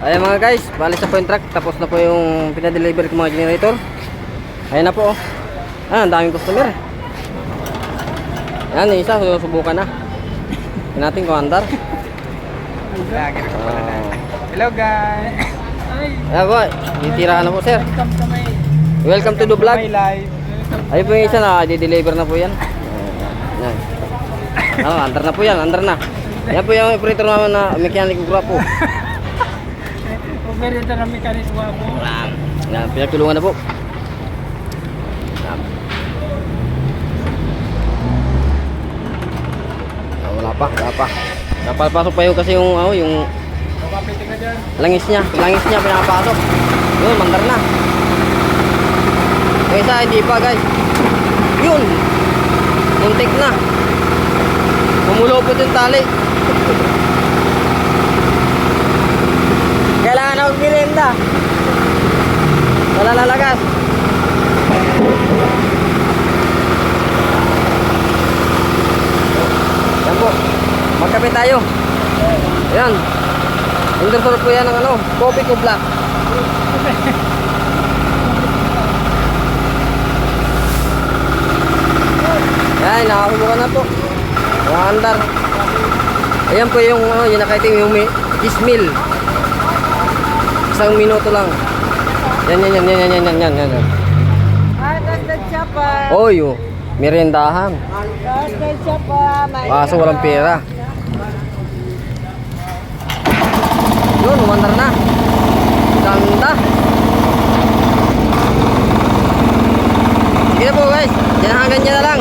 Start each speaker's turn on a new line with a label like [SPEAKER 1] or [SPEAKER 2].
[SPEAKER 1] Ayan mga guys, balik sa point truck. Tapos na po yung pinadeliver ko mga generator. Ayan na po. Ang daming customer. Ayan, yung isa, susubukan na. Tignan natin kung andar.
[SPEAKER 2] Hello guys.
[SPEAKER 1] Ayan po, titiraan na po sir. Welcome to the vlog.
[SPEAKER 2] My life.
[SPEAKER 1] Ayun po yung isa na, di-deliver na po yan. Ayan. Andar na po yan, andar na. Yan po yung operator naman na mechanic gwapo.
[SPEAKER 2] Operator na mechanic gwapo.
[SPEAKER 1] Yan, pinagtulungan na po. Wala pa. Napapasok pa yung kasi yung
[SPEAKER 2] Kapitin ka dyan.
[SPEAKER 1] langis niya pinapasok. Yun, mandar na. Yung isa hindi pa guys. Yun. Muntik na. Pumulupot yung tali. Kailangan akong merienda. Wala lalagas. Yan po. Magkape tayo. Ayan. Endorser po yan ng coffee ko black. Ayan, nakakubukan na po. Mga andar. Ayan po yung yung nakaitim yung ismil. 1 minuto lang. Yan.
[SPEAKER 3] Ganda siya pa.
[SPEAKER 1] Oy, meriendahan.
[SPEAKER 3] Ganda siya pa.
[SPEAKER 1] Kaso walang pera. Yun, umandar na. Ganda. Sige na po guys. Yan hanggang dyan na lang.